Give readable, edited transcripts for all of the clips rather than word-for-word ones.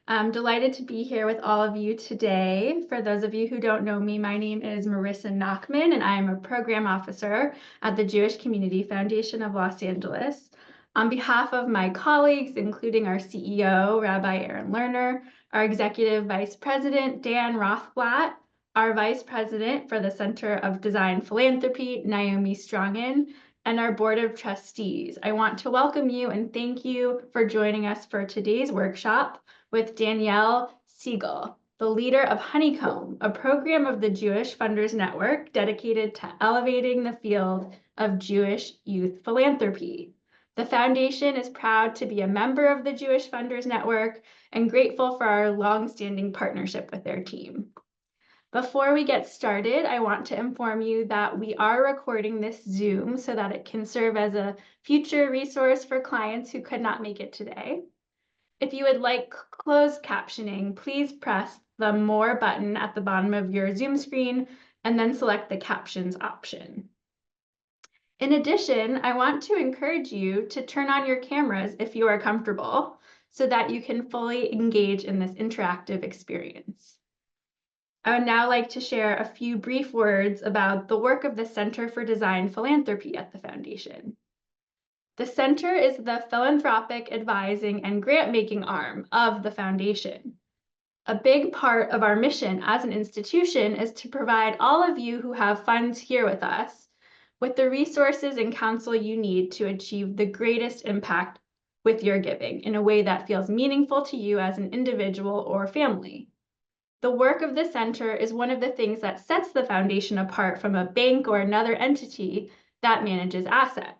I'm delighted to be here with all of you today. For those of you who don't know me, my name is Marissa Nachman, and I am a program officer at the Jewish Community Foundation of Los Angeles. On behalf of my colleagues, including our CEO, Rabbi Aaron Lerner, our Executive Vice President, Dan Rothblatt, our Vice President for the Center of Design Philanthropy, Naomi Strongen, and our Board of Trustees, I want to welcome you and thank you for joining us for today's workshop with Danielle Siegel, the leader of Honeycomb, a program of the Jewish Funders Network dedicated to elevating the field of Jewish youth philanthropy. The foundation is proud to be a member of the Jewish Funders Network and grateful for our long-standing partnership with their team. Before we get started, I want to inform you that we are recording this Zoom so that it can serve as a future resource for clients who could not make it today. If you would like closed captioning, please press the More button at the bottom of your Zoom screen and then select the Captions option. In addition, I want to encourage you to turn on your cameras if you are comfortable so that you can fully engage in this interactive experience. I would now like to share a few brief words about the work of the Center for Design Philanthropy at the Foundation. The Center is the philanthropic advising and grant-making arm of the Foundation. A big part of our mission as an institution is to provide all of you who have funds here with us with the resources and counsel you need to achieve the greatest impact with your giving in a way that feels meaningful to you as an individual or family. The work of the Center is one of the things that sets the Foundation apart from a bank or another entity that manages assets.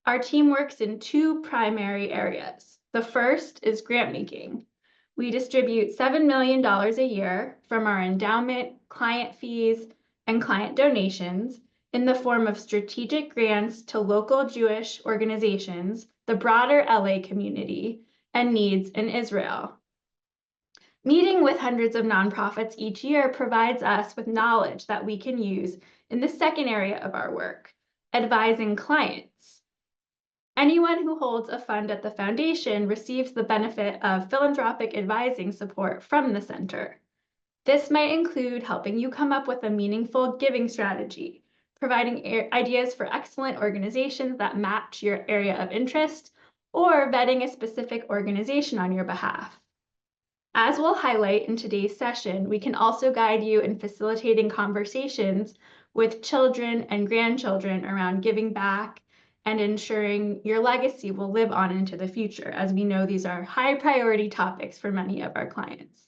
Our team works in two primary areas. The first is grant making. We distribute $7 million a year from our endowment, client fees, and client donations in the form of strategic grants to local Jewish organizations, the broader LA community, and needs in Israel. Meeting with hundreds of nonprofits each year provides us with knowledge that we can use in the second area of our work, advising clients. Anyone who holds a fund at the Foundation receives the benefit of philanthropic advising support from the Center. This might include helping you come up with a meaningful giving strategy, providing ideas for excellent organizations that match your area of interest, or vetting a specific organization on your behalf. As we'll highlight in today's session, we can also guide you in facilitating conversations with children and grandchildren around giving back and ensuring your legacy will live on into the future, as we know these are high priority topics for many of our clients.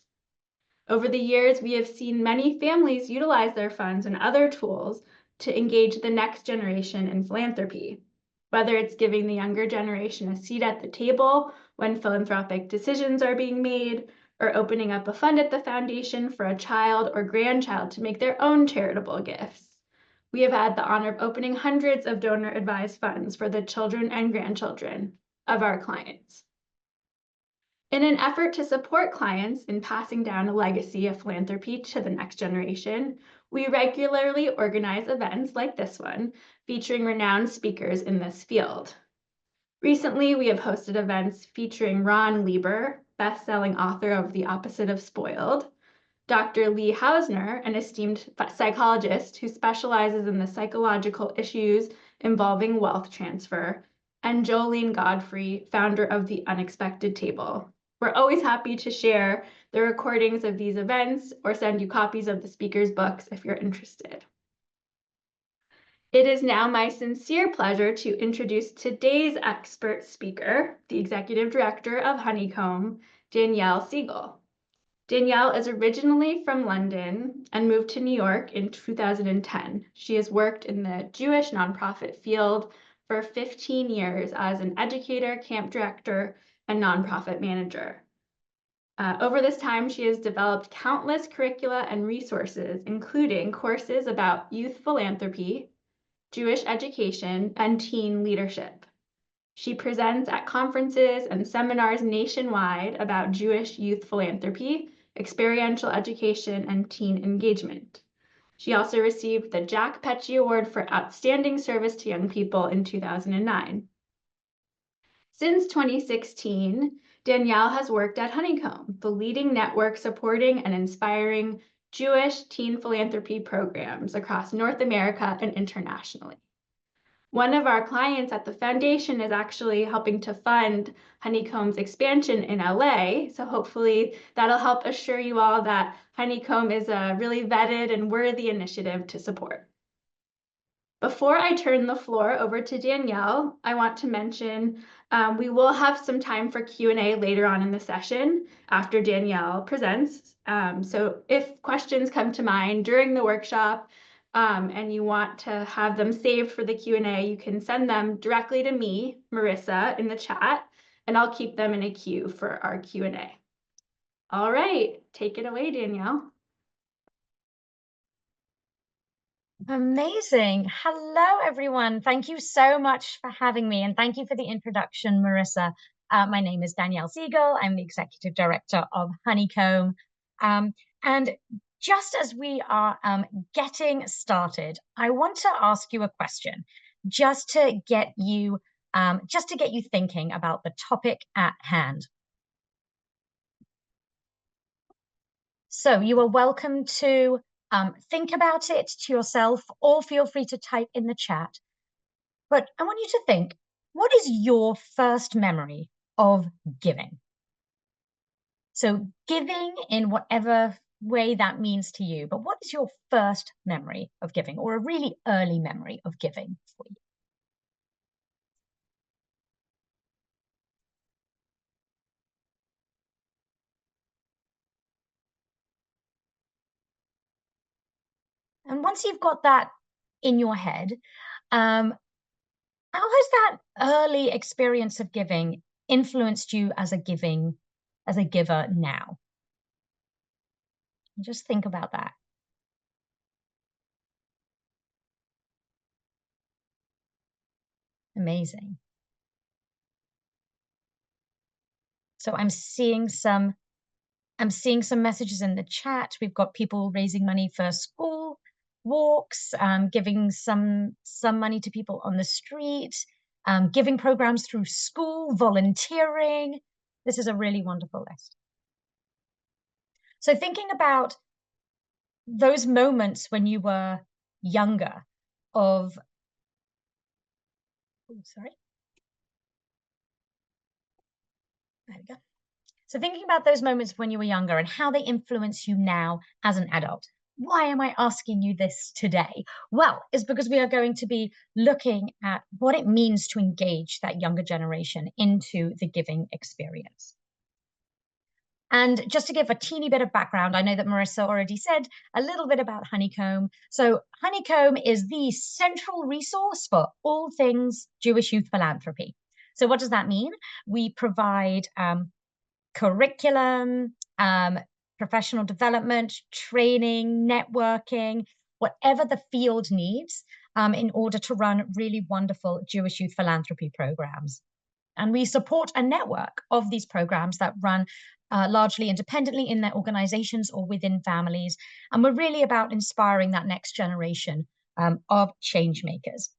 Over the years, we have seen many families utilize their funds and other tools to engage the next generation in philanthropy, whether it's giving the younger generation a seat at the table when philanthropic decisions are being made, or opening up a fund at the Foundation for a child or grandchild to make their own charitable gifts. We have had the honor of opening hundreds of donor-advised funds for the children and grandchildren of our clients. In an effort to support clients in passing down a legacy of philanthropy to the next generation, we regularly organize events like this one, featuring renowned speakers in this field. Recently, we have hosted events featuring Ron Lieber, best-selling author of The Opposite of Spoiled, Dr. Lee Hausner, an esteemed psychologist who specializes in the psychological issues involving wealth transfer, and Jolene Godfrey, founder of The Unexpected Table. We're always happy to share the recordings of these events or send you copies of the speakers' books if you're interested. It is now my sincere pleasure to introduce today's expert speaker, the Executive Director of Honeycomb, Danielle Siegel. Danielle is originally from London and moved to New York in 2010. She has worked in the Jewish nonprofit field for 15 years as an educator, camp director, and nonprofit manager. Over this time, she has developed countless curricula and resources, including courses about youth philanthropy, Jewish education, and teen leadership. She presents at conferences and seminars nationwide about Jewish youth philanthropy, experiential education, and teen engagement. She also received the Jack Petchy Award for Outstanding Service to Young People in 2009. Since 2016, Danielle has worked at Honeycomb, the leading network supporting and inspiring Jewish teen philanthropy programs across North America and internationally. One of our clients at the foundation is actually helping to fund Honeycomb's expansion in LA. So hopefully that'll help assure you all that Honeycomb is a really vetted and worthy initiative to support. Before I turn the floor over to Danielle, I want to mention we will have some time for Q&A later on in the session after Danielle presents. So if questions come to mind during the workshop and you want to have them saved for the Q&A, you can send them directly to me, Marissa, in the chat, and I'll keep them in a queue for our Q&A. All right, take it away, Danielle. Amazing. Hello, everyone. Thank you so much for having me. And thank you for the introduction, Marissa. My name is Danielle Siegel. I'm the Executive Director of Honeycomb. And just as we are getting started, I want to ask you a question just to get you thinking about the topic at hand. So you are welcome to think about it to yourself, or feel free to type in the chat. But I want you to think, what is your first memory of giving? So giving in whatever way that means to you, but what is your first memory of giving, or a really early memory of giving for you? And once you've got that in your head, how has that early experience of giving influenced you as a giver now? Just think about that. Amazing. So I'm seeing some messages in the chat. We've got people raising money for school walks, giving some money to people on the street, giving programs through school, volunteering. This is a really wonderful list. So thinking about those moments when you were younger of, oh, sorry. There we go. So thinking about those moments when you were younger and how they influence you now as an adult. Why am I asking you this today? Well, it's because we are going to be looking at what it means to engage that younger generation into the giving experience. And just to give a teeny bit of background, I know that Marissa already said a little bit about Honeycomb. So Honeycomb is the central resource for all things Jewish youth philanthropy. So what does that mean? We provide curriculum, professional development, training, networking, whatever the field needs in order to run really wonderful Jewish youth philanthropy programs. And we support a network of these programs that run largely independently in their organizations or within families. And we're really about inspiring that next generation of change makers.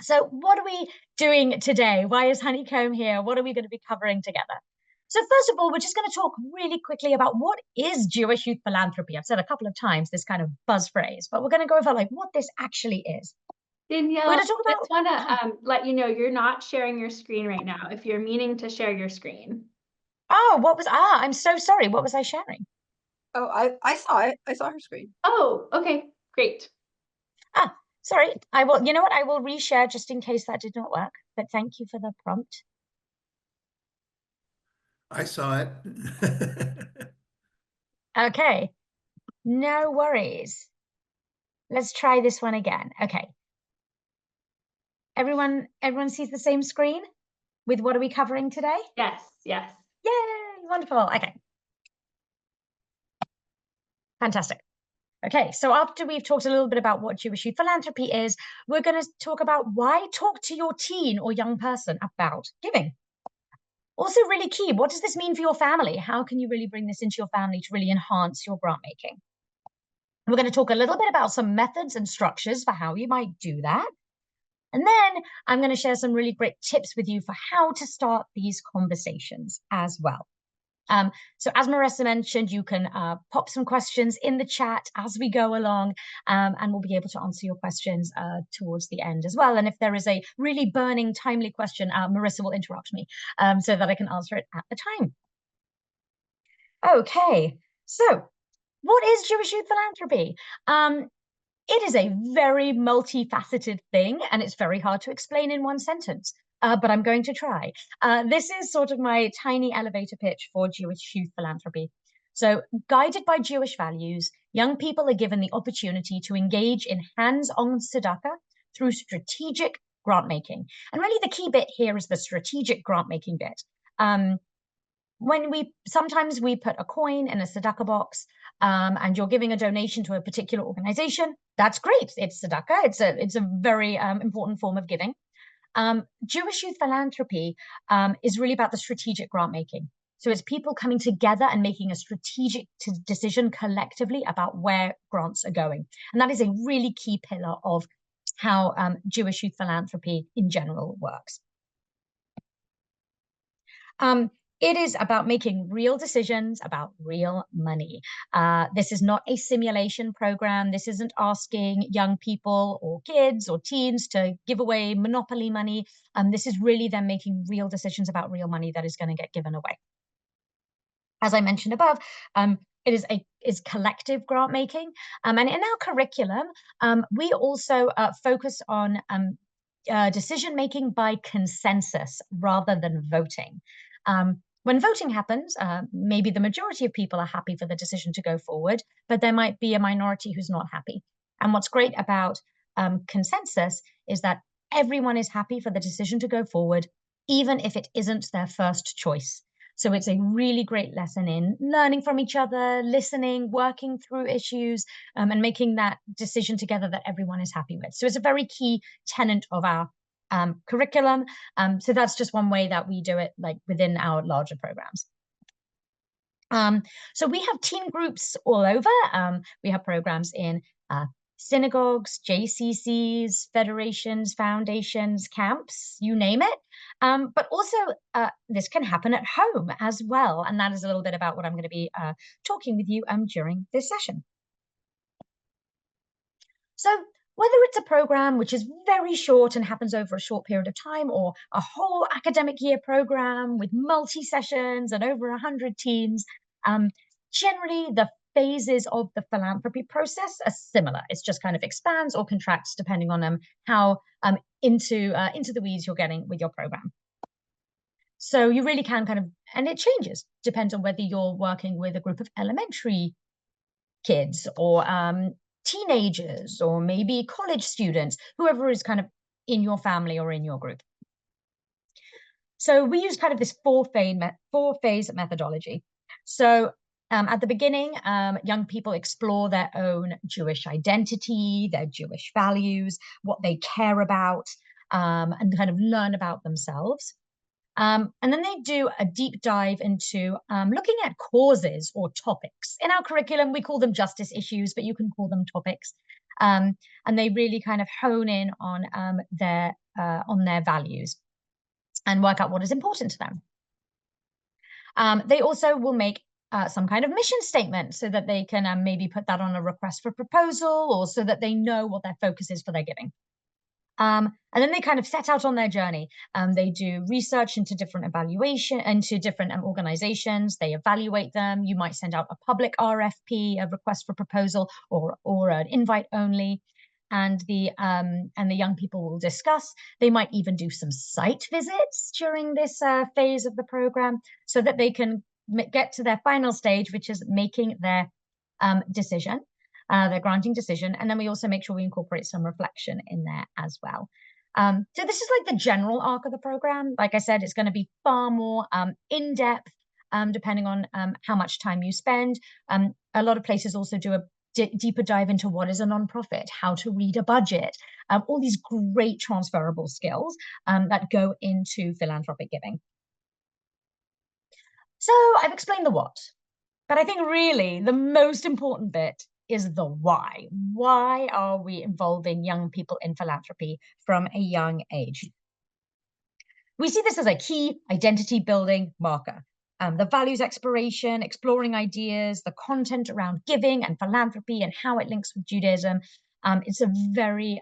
So what are we doing today? Why is Honeycomb here? What are we going to be covering together? So first of all, we're just going to talk really quickly about what is Jewish youth philanthropy. I've said a couple of times this kind of buzz phrase, but we're going to go over like what this actually is. Danielle, I just want to let you know you're not sharing your screen right now if you're meaning to share your screen. Oh, I'm so sorry. What was I sharing? Oh, I saw it. I saw her screen. Oh, okay, great. Ah, sorry. I will, you know what? I will reshare just in case that did not work, but thank you for the prompt. I saw it. Okay, no worries. Let's try this one again. Okay. Everyone sees the same screen with what are we covering today? Yes, yes. Yay, wonderful. Okay. Fantastic. Okay, so after we've talked a little bit about what Jewish youth philanthropy is, we're going to talk about why talk to your teen or young person about giving. Also really key, what does this mean for your family? How can you really bring this into your family to really enhance your grant making? We're going to talk a little bit about some methods and structures for how you might do that. And then I'm going to share some really great tips with you for how to start these conversations as well. So as Marissa mentioned, you can pop some questions in the chat as we go along, and we'll be able to answer your questions towards the end as well. And if there is a really burning, timely question, Marissa will interrupt me so that I can answer it at the time. Okay, so what is Jewish Youth Philanthropy? It is a very multifaceted thing, and it's very hard to explain in one sentence, but I'm going to try. This is sort of my tiny elevator pitch for Jewish Youth Philanthropy. So, guided by Jewish values, young people are given the opportunity to engage in hands-on tzedakah through strategic grant making. And really the key bit here is the strategic grant making bit. Sometimes we put a coin in a tzedakah box, and you're giving a donation to a particular organization. That's great. It's tzedakah. It's a very important form of giving. Jewish Youth Philanthropy is really about the strategic grant making. So it's people coming together and making a strategic decision collectively about where grants are going. And that is a really key pillar of how Jewish Youth Philanthropy in general works. It is about making real decisions about real money. This is not a simulation program. This isn't asking young people or kids or teens to give away monopoly money. This is really them making real decisions about real money that is going to get given away. As I mentioned above, it is collective grant making. And in our curriculum, we also focus on decision making by consensus rather than voting. When voting happens, maybe the majority of people are happy for the decision to go forward, but there might be a minority who's not happy. And what's great about consensus is that everyone is happy for the decision to go forward, even if it isn't their first choice. So it's a really great lesson in learning from each other, listening, working through issues, and making that decision together that everyone is happy with. So it's a very key tenet of our curriculum. So that's just one way that we do it, like within our larger programs. So we have teen groups all over. We have programs in synagogues, JCCs, federations, foundations, camps, you name it. But also this can happen at home as well. And that is a little bit about what I'm going to be talking with you during this session. So whether it's a program which is very short and happens over a short period of time, or a whole academic year program with multi-sessions and over 100 teens, generally the phases of the philanthropy process are similar. It's just kind of expands or contracts depending on how into the weeds you're getting with your program. So you really can and it changes, depends on whether you're working with a group of elementary kids or teenagers, or maybe college students, whoever is kind of in your family or in your group. So we use kind of this four-phase methodology. So at the beginning, young people explore their own Jewish identity, their Jewish values, what they care about, and kind of learn about themselves. And then they do a deep dive into looking at causes or topics. In our curriculum, we call them justice issues, but you can call them topics. And they really kind of hone in on their values and work out what is important to them. They also will make some kind of mission statement so that they can maybe put that on a request for proposal, or so that they know what their focus is for their giving. And then they kind of set out on their journey. They do research into different organizations. They evaluate them. You might send out a public RFP, a request for proposal, or an invite only. And the young people will discuss. They might even do some site visits during this phase of the program, so that they can get to their final stage, which is making their decision. Their granting decision. And then we also make sure we incorporate some reflection in there as well. So this is like the general arc of the program. Like I said, it's going to be far more in-depth, depending on how much time you spend. A lot of places also do a deeper dive into what is a nonprofit, how to read a budget, all these great transferable skills that go into philanthropic giving. So I've explained the what, but I think really the most important bit is the why. Why are we involving young people in philanthropy from a young age? We see this as a key identity building marker. The values exploration, exploring ideas, the content around giving and philanthropy and how it links with Judaism. It's a very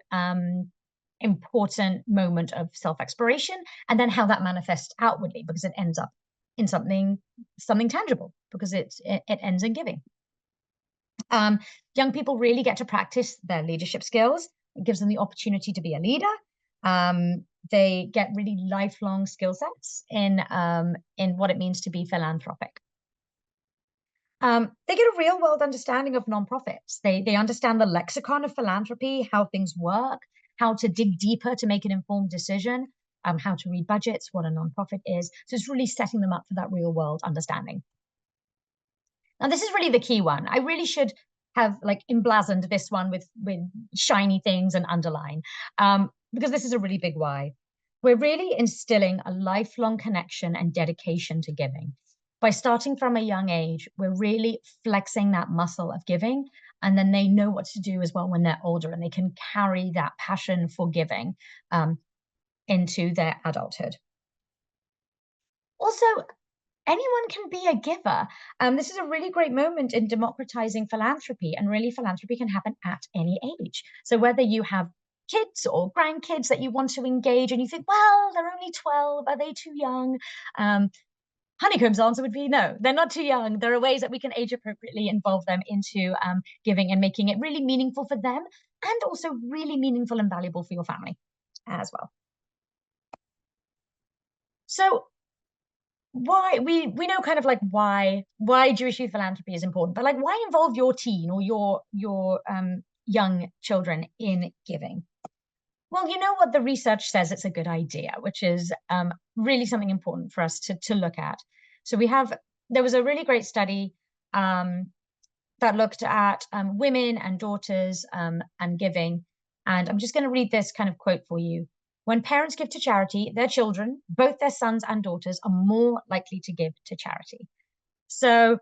important moment of self-exploration, and then how that manifests outwardly, because it ends up in something tangible, because it ends in giving. Young people really get to practice their leadership skills. It gives them the opportunity to be a leader. They get really lifelong skill sets in what it means to be philanthropic. They get a real world understanding of nonprofits. They understand the lexicon of philanthropy, how things work, how to dig deeper to make an informed decision, how to read budgets, what a nonprofit is. So it's really setting them up for that real world understanding. Now, this is really the key one. I really should have like emblazoned this one with shiny things and underline, because this is a really big why. We're really instilling a lifelong connection and dedication to giving. By starting from a young age, we're really flexing that muscle of giving, and then they know what to do as well when they're older, and they can carry that passion for giving into their adulthood. Also, anyone can be a giver. This is a really great moment in democratizing philanthropy, and really philanthropy can happen at any age. So whether you have kids or grandkids that you want to engage and you think, well, they're only 12, are they too young? Honeycomb's answer would be no, they're not too young. There are ways that we can age appropriately involve them into giving and making it really meaningful for them, and also really meaningful and valuable for your family as well. So why we know kind of like why Jewish youth philanthropy is important, but like why involve your teen or your young children in giving? Well, you know what the research says, it's a good idea, which is really something important for us to look at. So there was a really great study that looked at women and daughters and giving. And I'm just going to read this kind of quote for you. When parents give to charity, their children, both their sons and daughters, are more likely to give to charity. So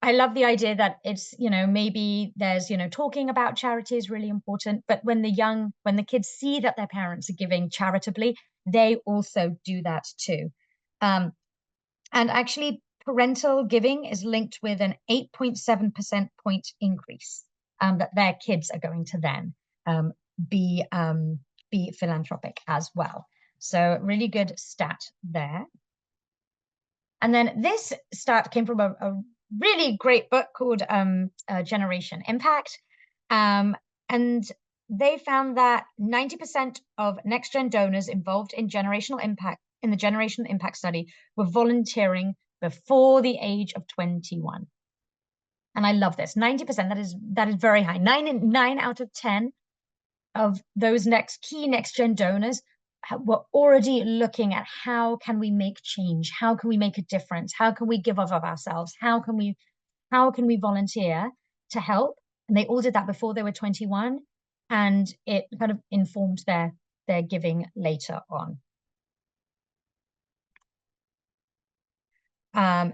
I love the idea that it's, maybe there's, talking about charity is really important, but when the kids see that their parents are giving charitably, they also do that too. And actually, parental giving is linked with an 8.7% point increase that their kids are going to then be philanthropic as well. So really good stat there. And then this stat came from a really great book called Generation Impact. And they found that 90% of next-gen donors involved in the Generational Impact study were volunteering before the age of 21. And I love this. 90%, that is very high. 9 out of 10 of those next-gen donors were already looking at how can we make change? How can we make a difference? How can we give of ourselves? How can we volunteer to help? And they all did that before they were 21, and it kind of informed their giving later on.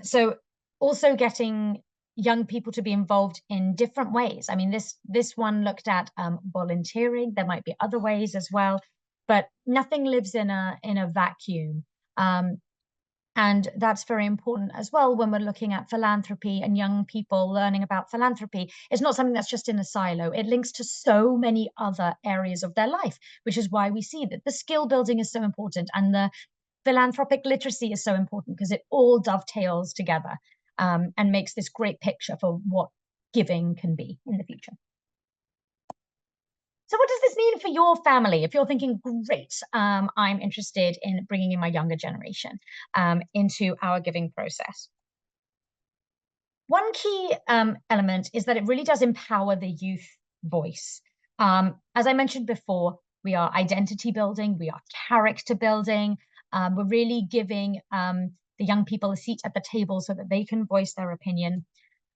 So also getting young people to be involved in different ways. I mean, this one looked at volunteering. There might be other ways as well, but nothing lives in a vacuum. And that's very important as well when we're looking at philanthropy and young people learning about philanthropy. It's not something that's just in a silo. It links to so many other areas of their life, which is why we see that the skill building is so important and the philanthropic literacy is so important, because it all dovetails together and makes this great picture for what giving can be in the future. So what does this mean for your family? If you're thinking, great, I'm interested in bringing in my younger generation into our giving process. One key element is that it really does empower the youth voice. As I mentioned before, we are identity building, we are character building. We're really giving the young people a seat at the table so that they can voice their opinion.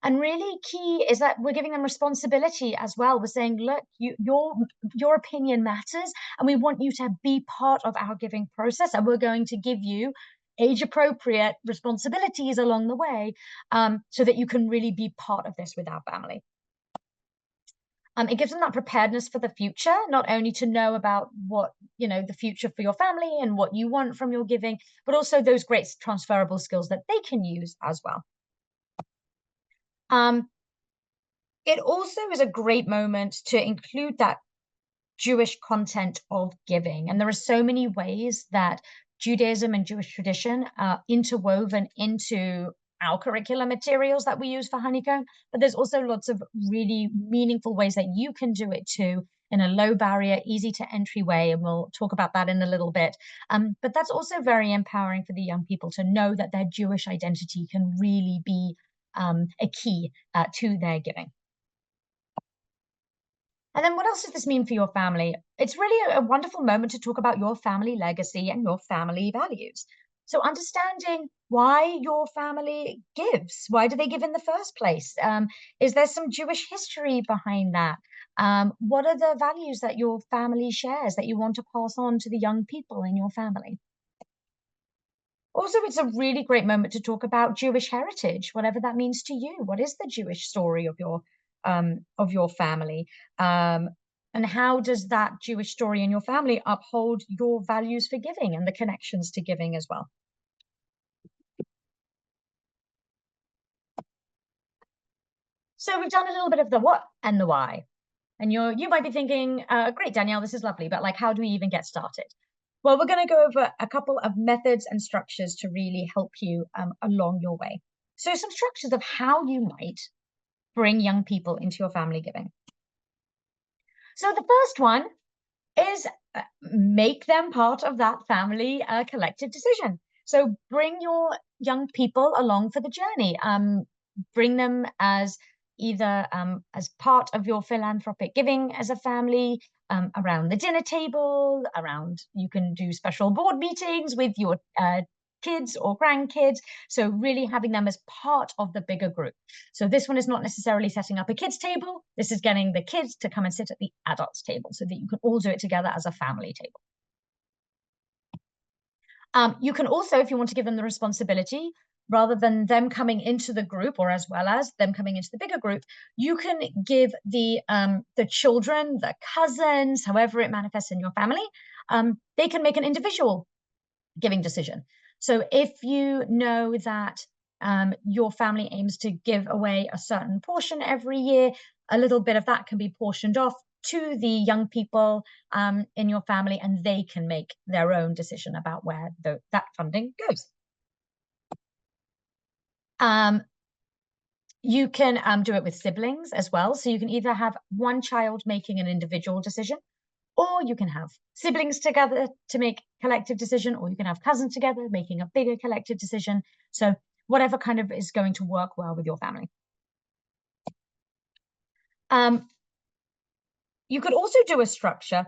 And really key is that we're giving them responsibility as well. We're saying, look, your opinion matters, and we want you to be part of our giving process, and we're going to give you age-appropriate responsibilities along the way so that you can really be part of this with our family. It gives them that preparedness for the future, not only to know about what, the future for your family and what you want from your giving, but also those great transferable skills that they can use as well. It also is a great moment to include that Jewish content of giving. And there are so many ways that Judaism and Jewish tradition are interwoven into our curriculum materials that we use for Honeycomb, but there's also lots of really meaningful ways that you can do it too in a low barrier, easy to entry way. And we'll talk about that in a little bit. But that's also very empowering for the young people to know that their Jewish identity can really be a key to their giving. And then what else does this mean for your family? It's really a wonderful moment to talk about your family legacy and your family values. So understanding why your family gives, why do they give in the first place? Is there some Jewish history behind that? What are the values that your family shares that you want to pass on to the young people in your family? Also, it's a really great moment to talk about Jewish heritage, whatever that means to you. What is the Jewish story of your family? And how does that Jewish story in your family uphold your values for giving and the connections to giving as well? So we've done a little bit of the what and the why. And you might be thinking, great, Danielle, this is lovely, but like, how do we even get started? Well, we're going to go over a couple of methods and structures to really help you along your way. So some structures of how you might bring young people into your family giving. So the first one is make them part of that family collective decision. So bring your young people along for the journey. Bring them as either as part of your philanthropic giving as a family, around the dinner table, you can do special board meetings with your kids or grandkids. So really having them as part of the bigger group. So this one is not necessarily setting up a kids table. This is getting the kids to come and sit at the adults table so that you can all do it together as a family table. You can also, if you want to give them the responsibility, rather than them coming into the group or as well as them coming into the bigger group, you can give the children, the cousins, however it manifests in your family, they can make an individual giving decision. So if you know that your family aims to give away a certain portion every year, a little bit of that can be portioned off to the young people in your family, and they can make their own decision about where that funding goes. You can do it with siblings as well. So you can either have one child making an individual decision, or you can have siblings together to make collective decision, or you can have cousins together making a bigger collective decision. So whatever kind of is going to work well with your family. You could also do a structure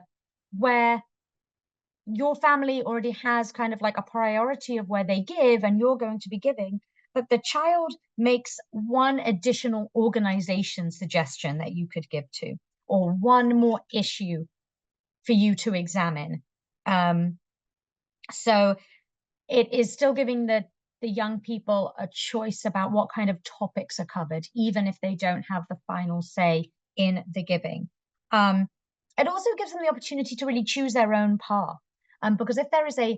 where your family already has kind of like a priority of where they give and you're going to be giving, but the child makes one additional organization suggestion that you could give to, or one more issue for you to examine. So it is still giving the young people a choice about what kind of topics are covered, even if they don't have the final say in the giving. It also gives them the opportunity to really choose their own path. Because if there is a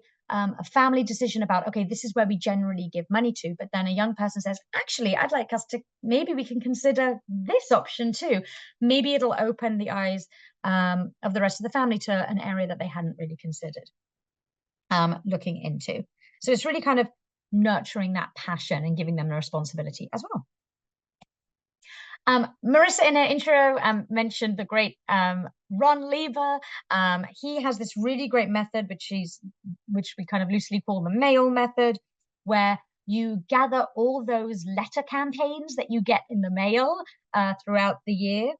family decision about, okay, this is where we generally give money to, but then a young person says, actually, I'd like us to, maybe we can consider this option too. Maybe it'll open the eyes of the rest of the family to an area that they hadn't really considered looking into. So it's really kind of nurturing that passion and giving them the responsibility as well. Marissa in her intro mentioned the great Ron Lieber. He has this really great method, which we kind of loosely call the mail method, where you gather all those letter campaigns that you get in the mail throughout the year,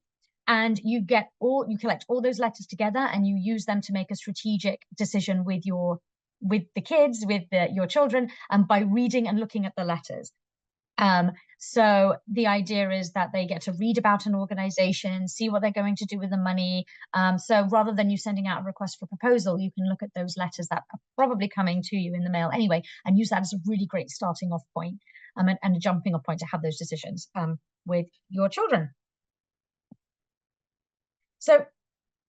and you collect all those letters together and you use them to make a strategic decision with the kids, with your children, by reading and looking at the letters. So the idea is that they get to read about an organization, see what they're going to do with the money. So rather than you sending out a request for proposal, you can look at those letters that are probably coming to you in the mail anyway, and use that as a really great starting off point and a jumping off point to have those decisions with your children. So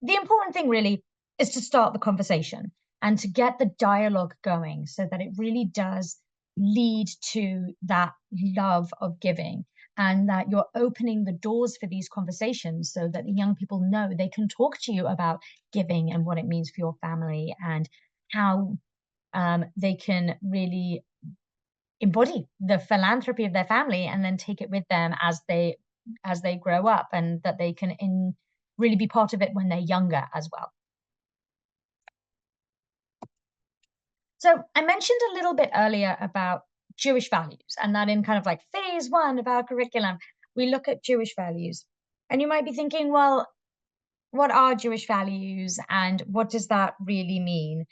the important thing really is to start the conversation and to get the dialogue going so that it really does lead to that love of giving, and that you're opening the doors for these conversations so that the young people know they can talk to you about giving and what it means for your family, and how they can really embody the philanthropy of their family and then take it with them as they grow up, and that they can really be part of it when they're younger as well. So I mentioned a little bit earlier about Jewish values, and that in kind of like phase 1 of our curriculum, we look at Jewish values. And you might be thinking, well, what are Jewish values and what does that really mean?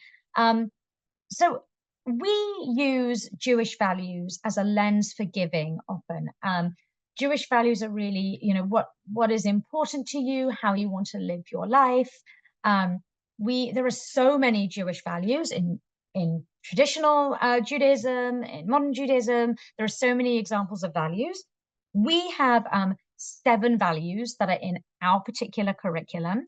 So we use Jewish values as a lens for giving often. Jewish values are really, what is important to you, how you want to live your life. There are so many Jewish values in traditional Judaism, in modern Judaism. There are so many examples of values. We have 7 values that are in our particular curriculum.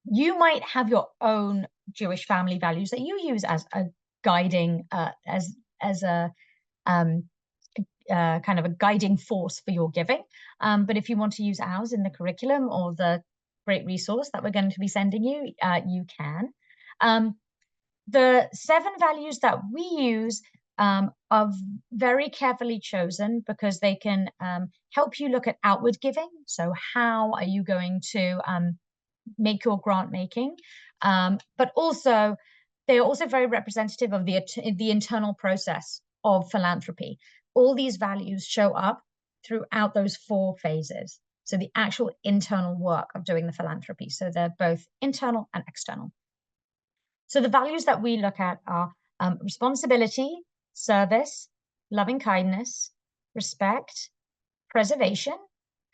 You might have your own Jewish family values that you use as a guiding, as a kind of a guiding force for your giving. But if you want to use ours in the curriculum or the great resource that we're going to be sending you, you can. The 7 values that we use are very carefully chosen because they can help you look at outward giving. So how are you going to make your grant making? But also, they are also very representative of the internal process of philanthropy. All these values show up throughout those 4 phases. So the actual internal work of doing the philanthropy. So they're both internal and external. So the values that we look at are responsibility, service, loving kindness, respect, preservation,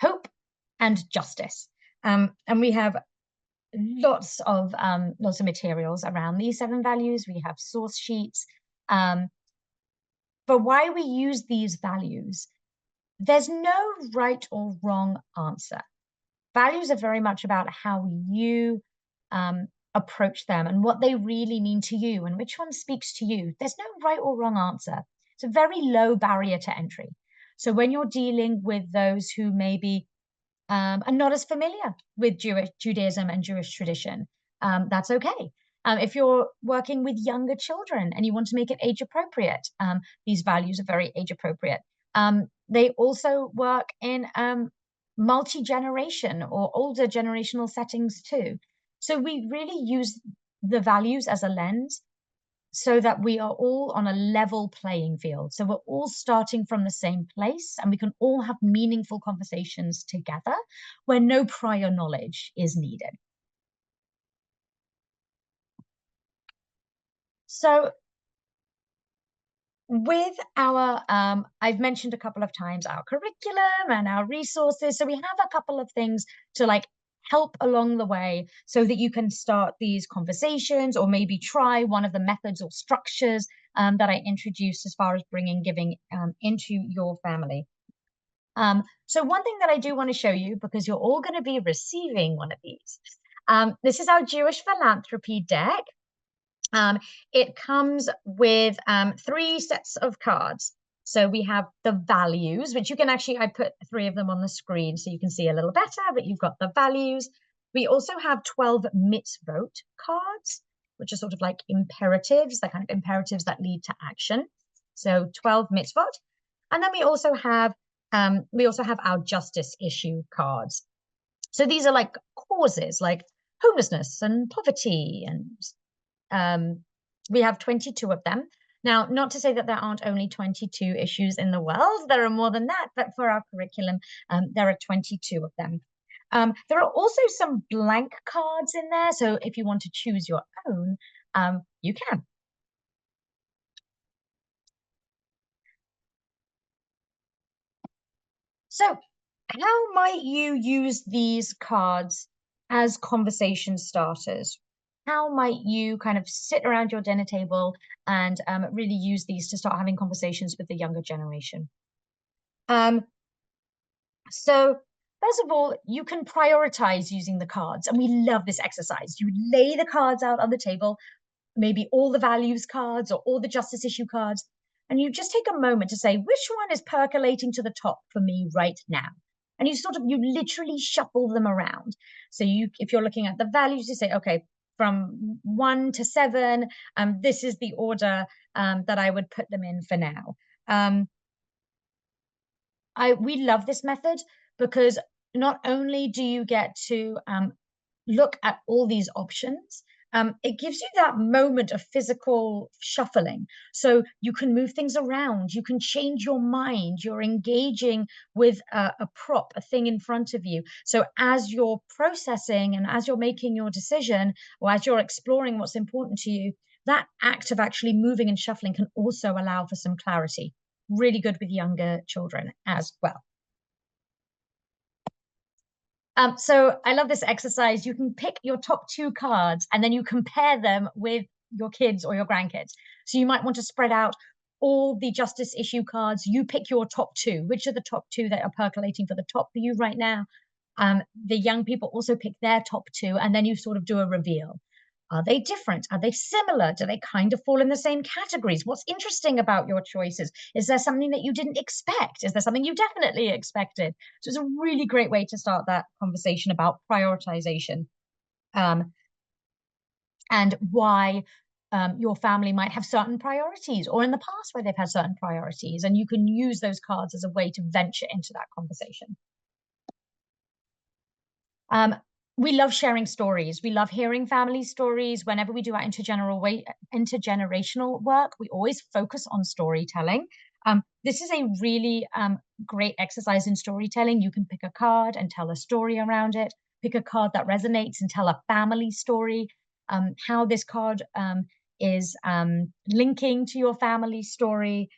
hope, and justice. And we have lots of materials around these 7 values. We have source sheets. But why we use these values, there's no right or wrong answer. Values are very much about how you approach them and what they really mean to you and which one speaks to you. There's no right or wrong answer. It's a very low barrier to entry. So when you're dealing with those who maybe are not as familiar with Judaism and Jewish tradition, that's okay. If you're working with younger children and you want to make it age appropriate, these values are very age appropriate. They also work in multi-generation or older generational settings too. So we really use the values as a lens so that we are all on a level playing field. So we're all starting from the same place and we can all have meaningful conversations together where no prior knowledge is needed. So with our, I've mentioned a couple of times our curriculum and our resources. So we have a couple of things to like help along the way so that you can start these conversations or maybe try one of the methods or structures that I introduced as far as bringing giving into your family. So one thing that I do want to show you, because you're all going to be receiving one of these, this is our Jewish philanthropy deck. It comes with 3 sets of cards. So we have the values, which you can actually, I put 3 of them on the screen so you can see a little better, but you've got the values. We also have 12 mitzvot cards, which are sort of like imperatives, the kind of imperatives that lead to action. So 12 mitzvot. And then we also have our justice issue cards. So these are like causes like homelessness and poverty, and we have 22 of them. Now, not to say that there aren't only 22 issues in the world, there are more than that, but for our curriculum, there are 22 of them. There are also some blank cards in there, so if you want to choose your own, you can. So how might you use these cards as conversation starters? How might you kind of sit around your dinner table and really use these to start having conversations with the younger generation? So first of all, you can prioritize using the cards, and we love this exercise. You lay the cards out on the table, maybe all the values cards or all the justice issue cards, and you just take a moment to say, which one is percolating to the top for me right now? And you literally shuffle them around. So if you're looking at the values, you say, okay, from 1 to 7, this is the order that I would put them in for now. We love this method because not only do you get to look at all these options, it gives you that moment of physical shuffling. So you can move things around, you can change your mind, you're engaging with a prop, a thing in front of you. So as you're processing and as you're making your decision, or as you're exploring what's important to you, that act of actually moving and shuffling can also allow for some clarity. Really good with younger children as well. So I love this exercise. You can pick your top 2 cards and then you compare them with your kids or your grandkids. So you might want to spread out all the justice issue cards. You pick your top 2. Which are the top 2 that are percolating for the top for you right now? The young people also pick their top 2, and then you sort of do a reveal. Are they different? Are they similar? Do they kind of fall in the same categories? What's interesting about your choices? Is there something that you didn't expect? Is there something you definitely expected? So it's a really great way to start that conversation about prioritization, and why your family might have certain priorities, or in the past where they've had certain priorities, and you can use those cards as a way to venture into that conversation. We love sharing stories. We love hearing family stories. Whenever we do our intergenerational work, we always focus on storytelling. This is a really great exercise in storytelling. You can pick a card and tell a story around it. Pick a card that resonates and tell a family story. How this card is linking to your family story.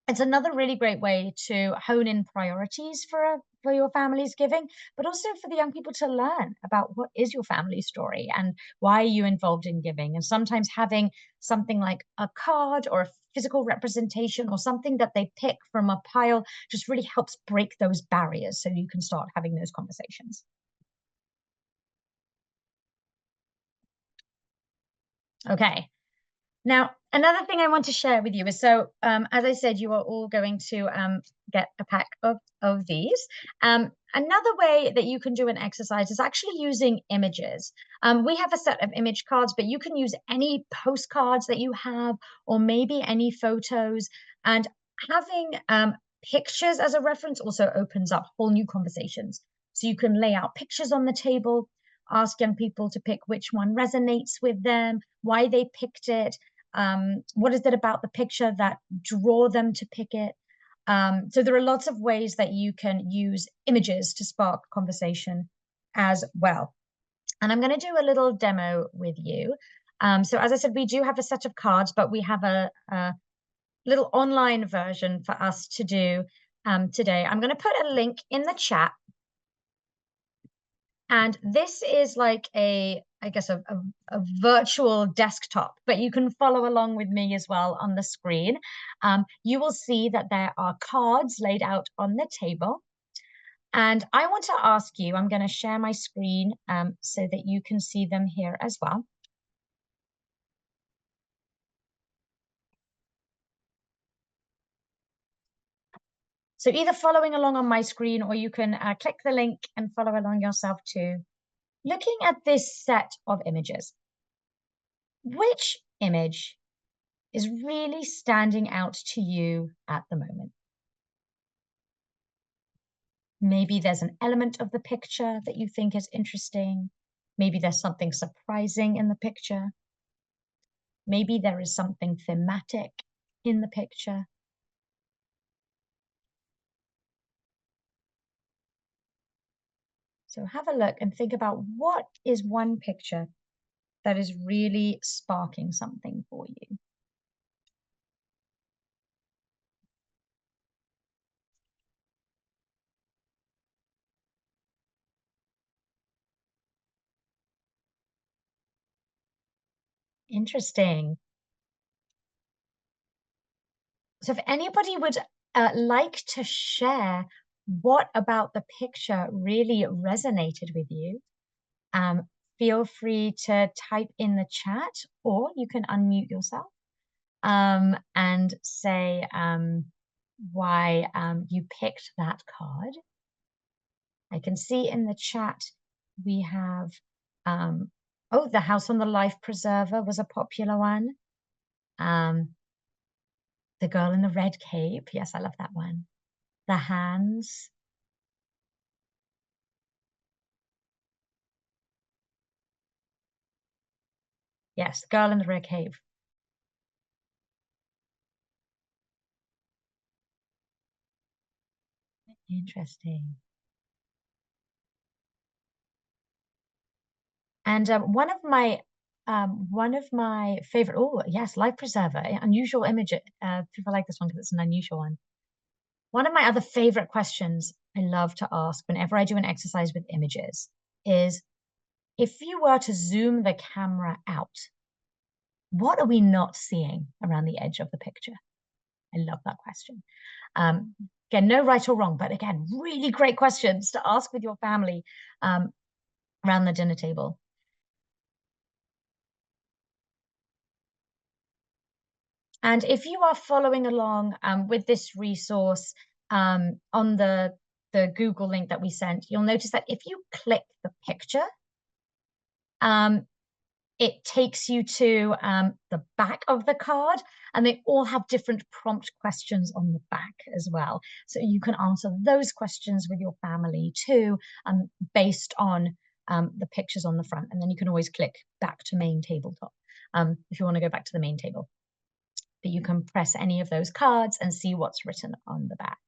It's another really great way to hone in priorities for your family's giving, but also for the young people to learn about what is your family story and why are you involved in giving. And sometimes having something like a card or a physical representation or something that they pick from a pile just really helps break those barriers so you can start having those conversations. Okay. Now, another thing I want to share with you is, so as I said, you are all going to get a pack of these. Another way that you can do an exercise is actually using images. We have a set of image cards, but you can use any postcards that you have, or maybe any photos. And having pictures as a reference also opens up whole new conversations. So you can lay out pictures on the table, ask young people to pick which one resonates with them, why they picked it. What is it about the picture that draw them to pick it? So there are lots of ways that you can use images to spark conversation as well. And I'm going to do a little demo with you. So as I said, we do have a set of cards, but we have a little online version for us to do today. I'm going to put a link in the chat. And this is like I guess, a virtual desktop, but you can follow along with me as well on the screen. You will see that there are cards laid out on the table. And I want to ask you, I'm going to share my screen so that you can see them here as well. So either following along on my screen, or you can click the link and follow along yourself too. Looking at this set of images, which image is really standing out to you at the moment? Maybe there's an element of the picture that you think is interesting. Maybe there's something surprising in the picture. Maybe there is something thematic in the picture. So have a look and think about, what is one picture that is really sparking something for you? Interesting. So if anybody would like to share what about the picture really resonated with you? Feel free to type in the chat, or you can unmute yourself and say why you picked that card. I can see in the chat we have, oh, the House on the Life Preserver was a popular one. The Girl in the Red Cape. Yes, I love that one. The Hands. Yes, the Girl in the Red Cape. Interesting. And one of my favorite, oh yes, Life Preserver, unusual image. People like this one because it's an unusual one. One of my other favorite questions I love to ask whenever I do an exercise with images is, if you were to zoom the camera out, what are we not seeing around the edge of the picture? I love that question. Again, no right or wrong, but again, really great questions to ask with your family around the dinner table. And if you are following along with this resource on the Google link that we sent, you'll notice that if you click the picture, it takes you to the back of the card, and they all have different prompt questions on the back as well. So you can answer those questions with your family too, based on the pictures on the front. And then you can always click back to main tabletop if you want to go back to the main table. But you can press any of those cards and see what's written on the back.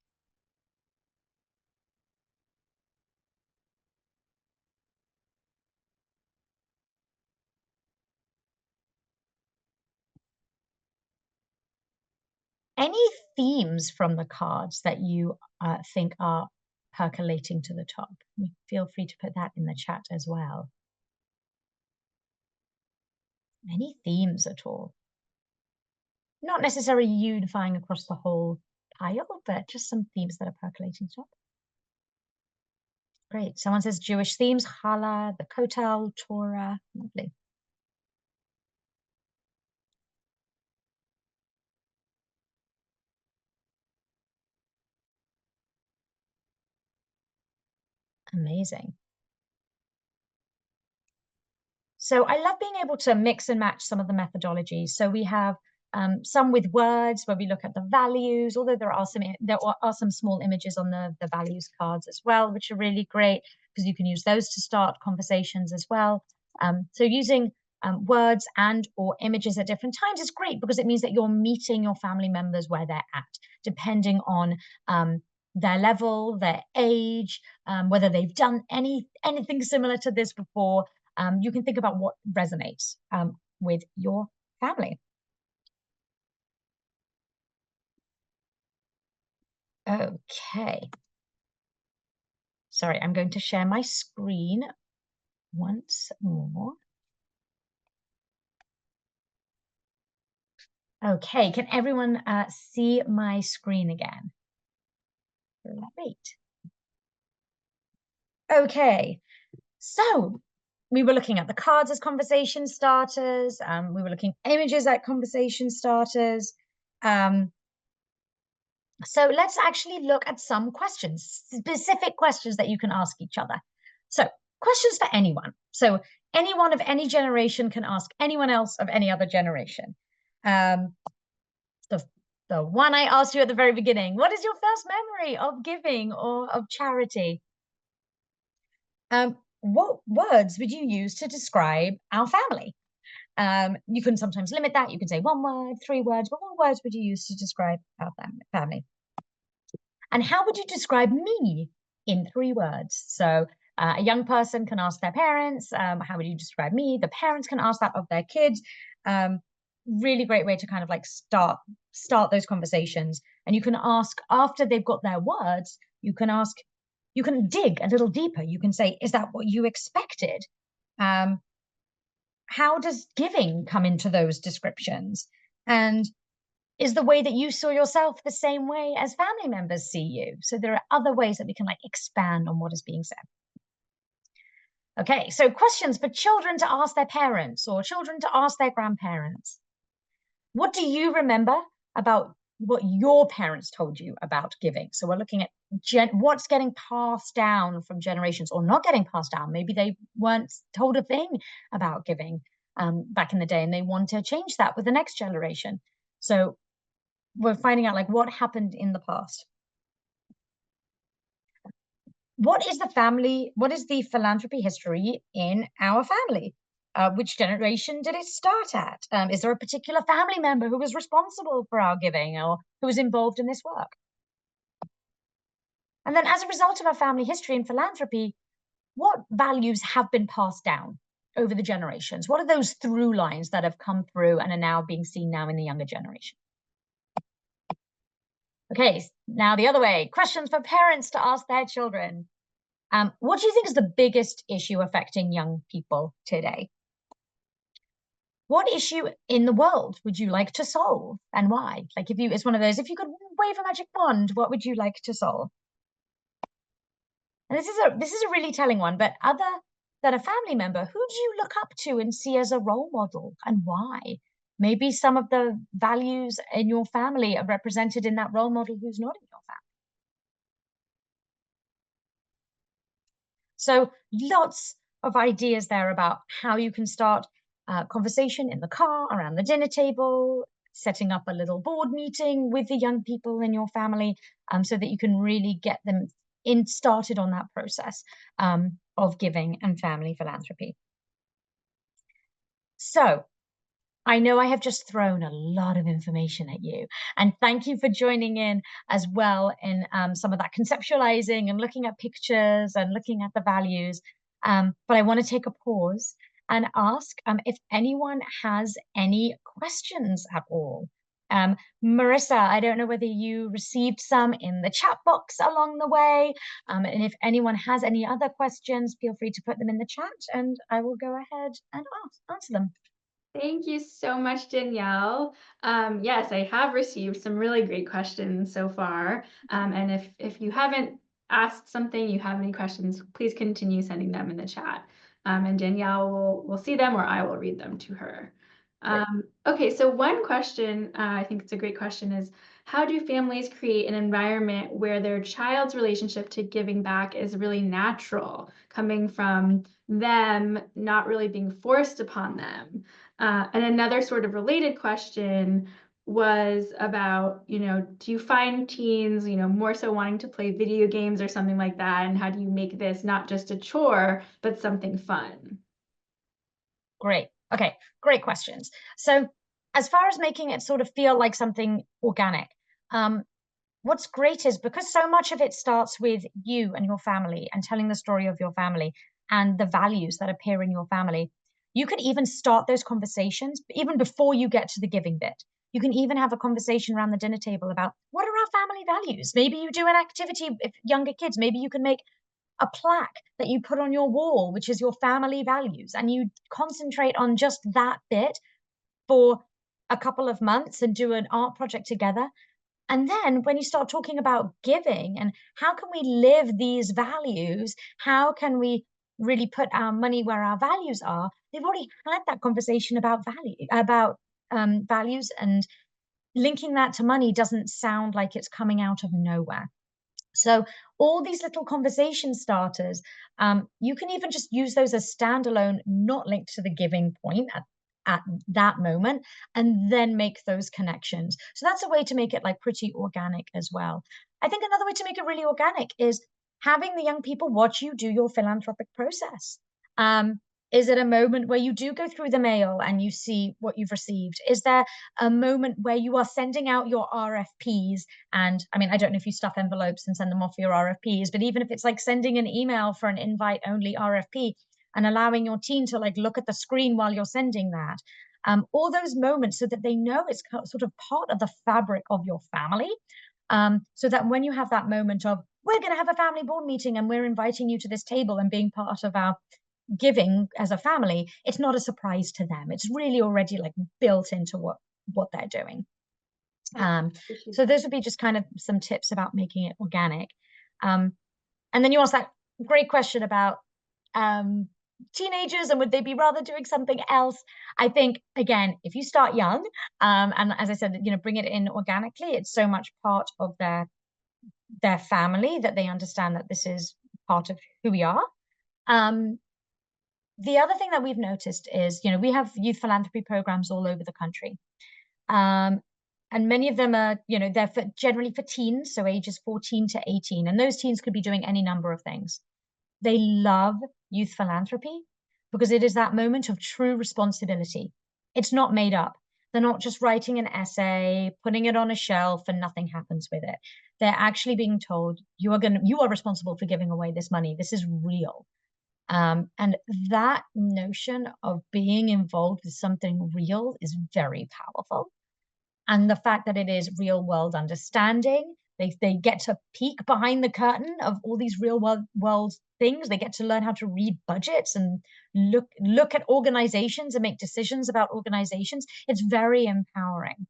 Any themes from the cards that you think are percolating to the top? Feel free to put that in the chat as well. Any themes at all? Not necessarily unifying across the whole pile, but just some themes that are percolating top. Great. Someone says Jewish themes, challah, the kotel, Torah. Lovely. Amazing. So I love being able to mix and match some of the methodologies. So we have some with words where we look at the values, although there are some small images on the values cards as well, which are really great because you can use those to start conversations as well. So using words and or images at different times is great because it means that you're meeting your family members where they're at, depending on their level, their age, whether they've done anything similar to this before. You can think about what resonates with your family. Okay. Sorry, I'm going to share my screen once more. Okay, can everyone see my screen again? Great. Okay, so we were looking at the cards as conversation starters. We were looking at images at conversation starters. So let's actually look at some questions, specific questions that you can ask each other. So questions for anyone. So anyone of any generation can ask anyone else of any other generation. The one I asked you at the very beginning, what is your first memory of giving or of charity? What words would you use to describe our family? You can sometimes limit that. You can say 1 word, 3 words, but what words would you use to describe our family? And how would you describe me in 3 words? So a young person can ask their parents, how would you describe me? The parents can ask that of their kids. Really great way to kind of like start those conversations. And you can ask after they've got their words, you can dig a little deeper. You can say, is that what you expected? How does giving come into those descriptions? And Is the way that you saw yourself the same way as family members see you? So there are other ways that we can like expand on what is being said. Okay, so questions for children to ask their parents or children to ask their grandparents. What do you remember about what your parents told you about giving? So we're looking at what's getting passed down from generations or not getting passed down. Maybe they weren't told a thing about giving back in the day and they want to change that with the next generation. So we're finding out like what happened in the past. What is the philanthropy history in our family? Which generation did it start at? Is there a particular family member who was responsible for our giving or who was involved in this work? And then as a result of our family history in philanthropy, what values have been passed down over the generations? What are those through lines that have come through and are now being seen now in the younger generation? Okay, now the other way, questions for parents to ask their children. What do you think is the biggest issue affecting young people today? What issue in the world would you like to solve and why? Like it's one of those, if you could wave a magic wand, what would you like to solve? And this is a really telling one, but other than a family member, who do you look up to and see as a role model and why? Maybe some of the values in your family are represented in that role model who's not in your family. So lots of ideas there about how you can start a conversation in the car, around the dinner table, setting up a little board meeting with the young people in your family so that you can really get them started on that process of giving and family philanthropy. So I know I have just thrown a lot of information at you, and thank you for joining in as well in some of that conceptualizing and looking at pictures and looking at the values. But I want to take a pause and ask if anyone has any questions at all. Marissa, I don't know whether you received some in the chat box along the way. And if anyone has any other questions, feel free to put them in the chat and I will go ahead and answer them. Thank you so much, Danielle. Yes, I have received some really great questions so far. And if you haven't asked something, you have any questions, please continue sending them in the chat. And Danielle will see them or I will read them to her. Okay, so one question, I think it's a great question, is how do families create an environment where their child's relationship to giving back is really natural, coming from them, not really being forced upon them? And another sort of related question was about, do you find teens, more so wanting to play video games or something like that? And how do you make this not just a chore, but something fun? Great. Okay, great questions. So as far as making it sort of feel like something organic, what's great is because so much of it starts with you and your family and telling the story of your family and the values that appear in your family, you can even start those conversations even before you get to the giving bit. You can even have a conversation around the dinner table about what are our family values? Maybe you do an activity if younger kids, maybe you can make a plaque that you put on your wall, which is your family values, and you concentrate on just that bit for a couple of months and do an art project together. And then when you start talking about giving and how can we live these values, how can we really put our money where our values are, they've already had that conversation about values, and linking that to money doesn't sound like it's coming out of nowhere. So all these little conversation starters, you can even just use those as standalone, not linked to the giving point at that moment, and then make those connections. So that's a way to make it like pretty organic as well. I think another way to make it really organic is having the young people watch you do your philanthropic process. Is it a moment where you do go through the mail and you see what you've received? Is there a moment where you are sending out your RFPs? And I mean, I don't know if you stuff envelopes and send them off for your RFPs, but even if it's like sending an email for an invite only RFP and allowing your team to like look at the screen while you're sending that, all those moments so that they know it's sort of part of the fabric of your family. So that when you have that moment of, we're going to have a family board meeting and we're inviting you to this table and being part of our giving as a family, it's not a surprise to them. It's really already like built into what they're doing. So those would be just kind of some tips about making it organic. And then you asked that great question about teenagers and would they be rather doing something else? I think, again, if you start young, and as I said, bring it in organically, it's so much part of their family that they understand that this is part of who we are. The other thing that we've noticed is, we have youth philanthropy programs all over the country. And many of them are, they're generally for teens, so ages 14 to 18. And those teens could be doing any number of things. They love youth philanthropy because it is that moment of true responsibility. It's not made up. They're not just writing an essay, putting it on a shelf, and nothing happens with it. They're actually being told, you are responsible for giving away this money. This is real. And that notion of being involved with something real is very powerful. And the fact that it is real world understanding, they get to peek behind the curtain of all these real world things. They get to learn how to read budgets and look at organizations and make decisions about organizations. It's very empowering.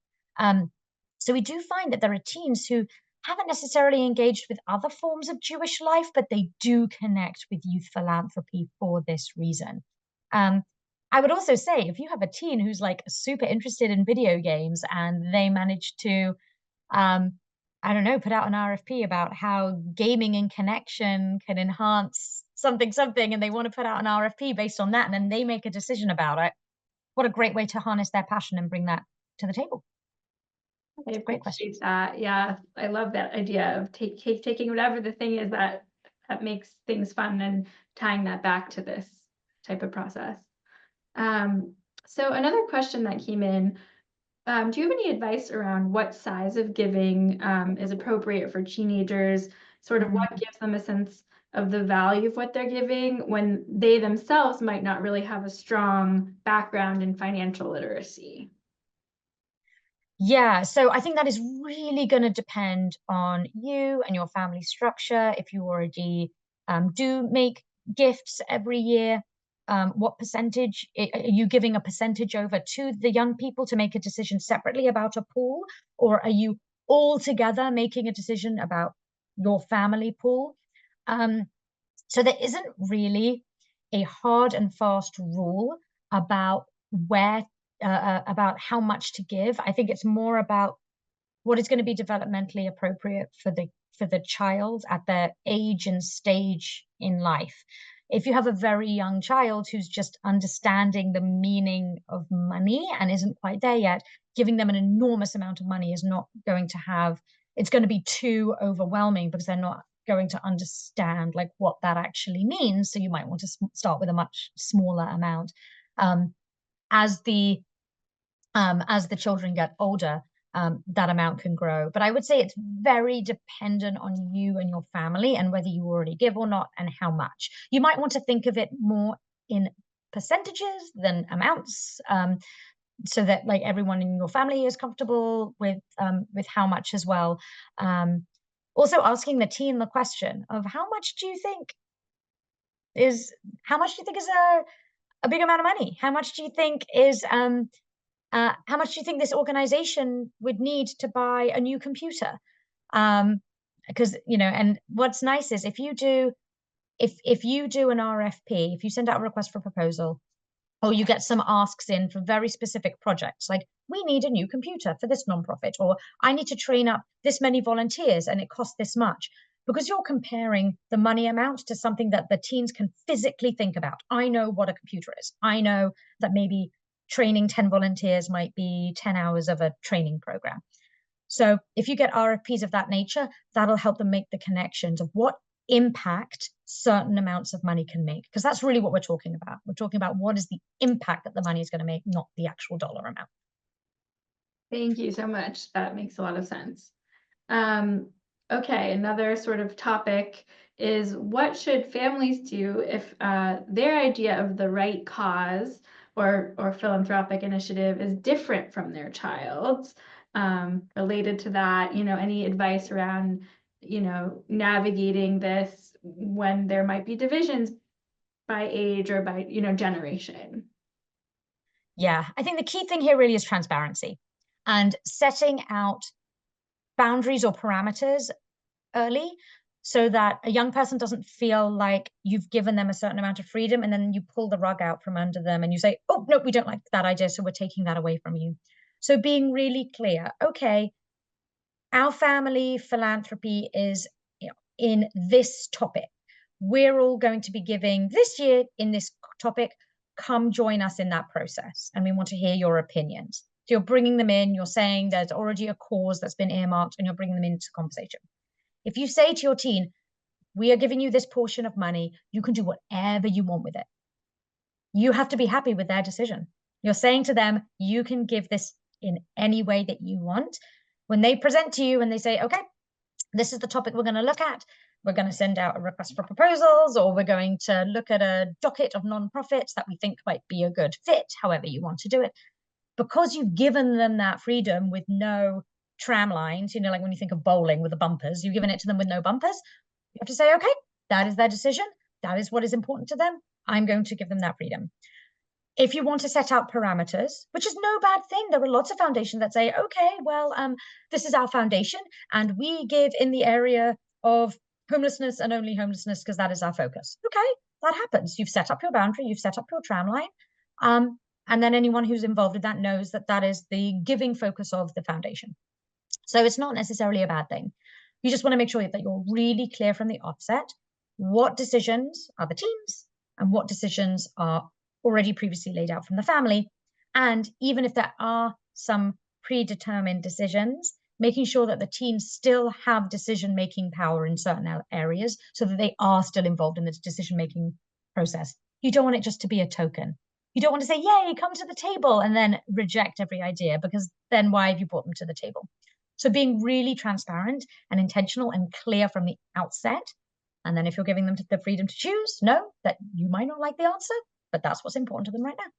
So we do find that there are teens who haven't necessarily engaged with other forms of Jewish life, but they do connect with youth philanthropy for this reason. I would also say, if you have a teen who's like super interested in video games and they manage to, I don't know, put out an RFP about how gaming and connection can enhance something, and they want to put out an RFP based on that, and then they make a decision about it. What a great way to harness their passion and bring that to the table. I Great question. appreciate that. Yeah, I love that idea of taking whatever the thing is that makes things fun and tying that back to this type of process. So another question that came in, do you have any advice around what size of giving is appropriate for teenagers? Sort of what gives them a sense of the value of what they're giving when they themselves might not really have a strong background in financial literacy? Yeah, so I think that is really going to depend on you and your family structure. If you already do make gifts every year, what percentage are you giving a percentage over to the young people to make a decision separately about a pool, or are you all together making a decision about your family pool? So there isn't really a hard and fast rule about about how much to give. I think it's more about what is going to be developmentally appropriate for the child at their age and stage in life. If you have a very young child who's just understanding the meaning of money and isn't quite there yet, giving them an enormous amount of money is not going to it's going to be too overwhelming because they're not going to understand like what that actually means. So you might want to start with a much smaller amount. As the children get older, that amount can grow. But I would say it's very dependent on you and your family and whether you already give or not and how much. You might want to think of it more in percentages than amounts, so that like everyone in your family is comfortable with how much as well. Also asking the teen the question of how much do you think is a big amount of money? How much do you think is how much do you think this organization would need to buy a new computer? Because and what's nice is if you do an RFP, if you send out a request for proposal, or you get some asks in for very specific projects, like we need a new computer for this nonprofit, or I need to train up this many volunteers and it costs this much. Because you're comparing the money amount to something that the teens can physically think about. I know what a computer is. I know that maybe training 10 volunteers might be 10 hours of a training program. So if you get RFPs of that nature, that'll help them make the connections of what impact certain amounts of money can make, because that's really what we're talking about. We're talking about what is the impact that the money is going to make, not the actual dollar amount. Thank you so much. That makes a lot of sense. Okay, another sort of topic is what should families do if their idea of the right cause or philanthropic initiative is different from their child's? Related to that, any advice around, navigating this when there might be divisions by age or by, generation? Yeah, I think the key thing here really is transparency. and setting out boundaries or parameters early so that a young person doesn't feel like you've given them a certain amount of freedom and then you pull the rug out from under them and you say, oh, no, we don't like that idea, so we're taking that away from you. So being really clear, okay, our family philanthropy is in this topic. We're all going to be giving this year in this topic. Come join us in that process. And we want to hear your opinions. So you're bringing them in, you're saying there's already a cause that's been earmarked and you're bringing them into conversation. If you say to your teen, we are giving you this portion of money, you can do whatever you want with it. You have to be happy with their decision. You're saying to them, you can give this in any way that you want. When they present to you and they say, okay, this is the topic we're going to look at, we're going to send out a request for proposals, or we're going to look at a docket of nonprofits that we think might be a good fit, however you want to do it. Because you've given them that freedom with no tram lines, like when you think of bowling with the bumpers, you've given it to them with no bumpers. You have to say, okay, that is their decision. That is what is important to them. I'm going to give them that freedom. If you want to set out parameters, which is no bad thing, there are lots of foundations that say, okay, well, this is our foundation, and we give in the area of homelessness and only homelessness because that is our focus. Okay, that happens. You've set up your boundary, you've set up your tram line, and then anyone who's involved with that knows that that is the giving focus of the foundation. So it's not necessarily a bad thing. You just want to make sure that you're really clear from the offset what decisions are the team's and what decisions are already previously laid out from the family. And even if there are some predetermined decisions, making sure that the teams still have decision-making power in certain areas so that they are still involved in the decision-making process. You don't want it just to be a token. You don't want to say, yay, come to the table, and then reject every idea, because then why have you brought them to the table? So being really transparent and intentional and clear from the outset. And then if you're giving them the freedom to choose, know that you might not like the answer, but that's what's important to them right now.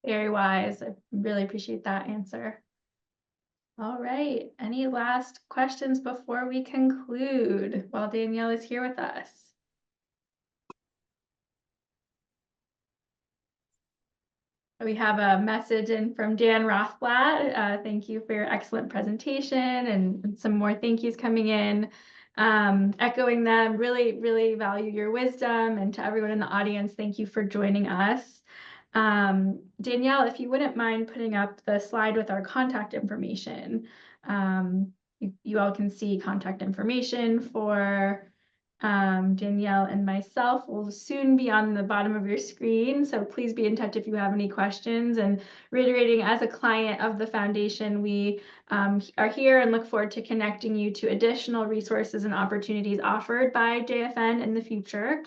Very wise. I really appreciate that answer. All right. Any last questions before we conclude while Danielle is here with us? We have a message in from Dan Rothblatt. Thank you for your excellent presentation, and some more thank yous coming in. Echoing them, really, really value your wisdom. And to everyone in the audience, thank you for joining us. Danielle, if you wouldn't mind putting up the slide with our contact information. You all can see contact information for Danielle and myself will soon be on the bottom of your screen. So please be in touch if you have any questions. And reiterating, as a client of the foundation, we are here and look forward to connecting you to additional resources and opportunities offered by JFN in the future.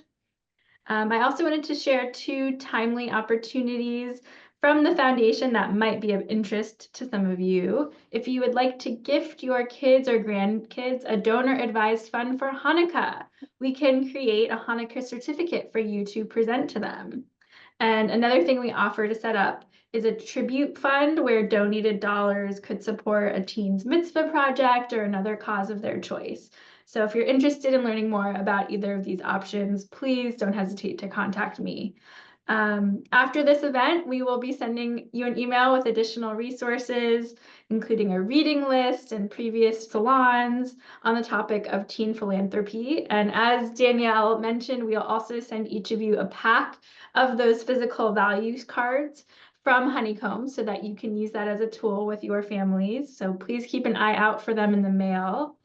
I also wanted to share 2 timely opportunities from the foundation that might be of interest to some of you. If you would like to gift your kids or grandkids a donor-advised fund for Hanukkah, we can create a Hanukkah certificate for you to present to them. And another thing we offer to set up is a tribute fund where donated dollars could support a teen's mitzvah project or another cause of their choice. So if you're interested in learning more about either of these options, please don't hesitate to contact me. After this event, we will be sending you an email with additional resources, including a reading list and previous salons on the topic of teen philanthropy. And as Danielle mentioned, we'll also send each of you a pack of those physical values cards from Honeycomb so that you can use that as a tool with your families. So please keep an eye out for them in the mail.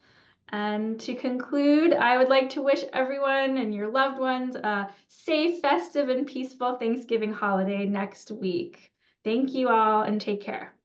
And to conclude, I would like to wish everyone and your loved ones a safe, festive, and peaceful Thanksgiving holiday next week. Thank you all and take care.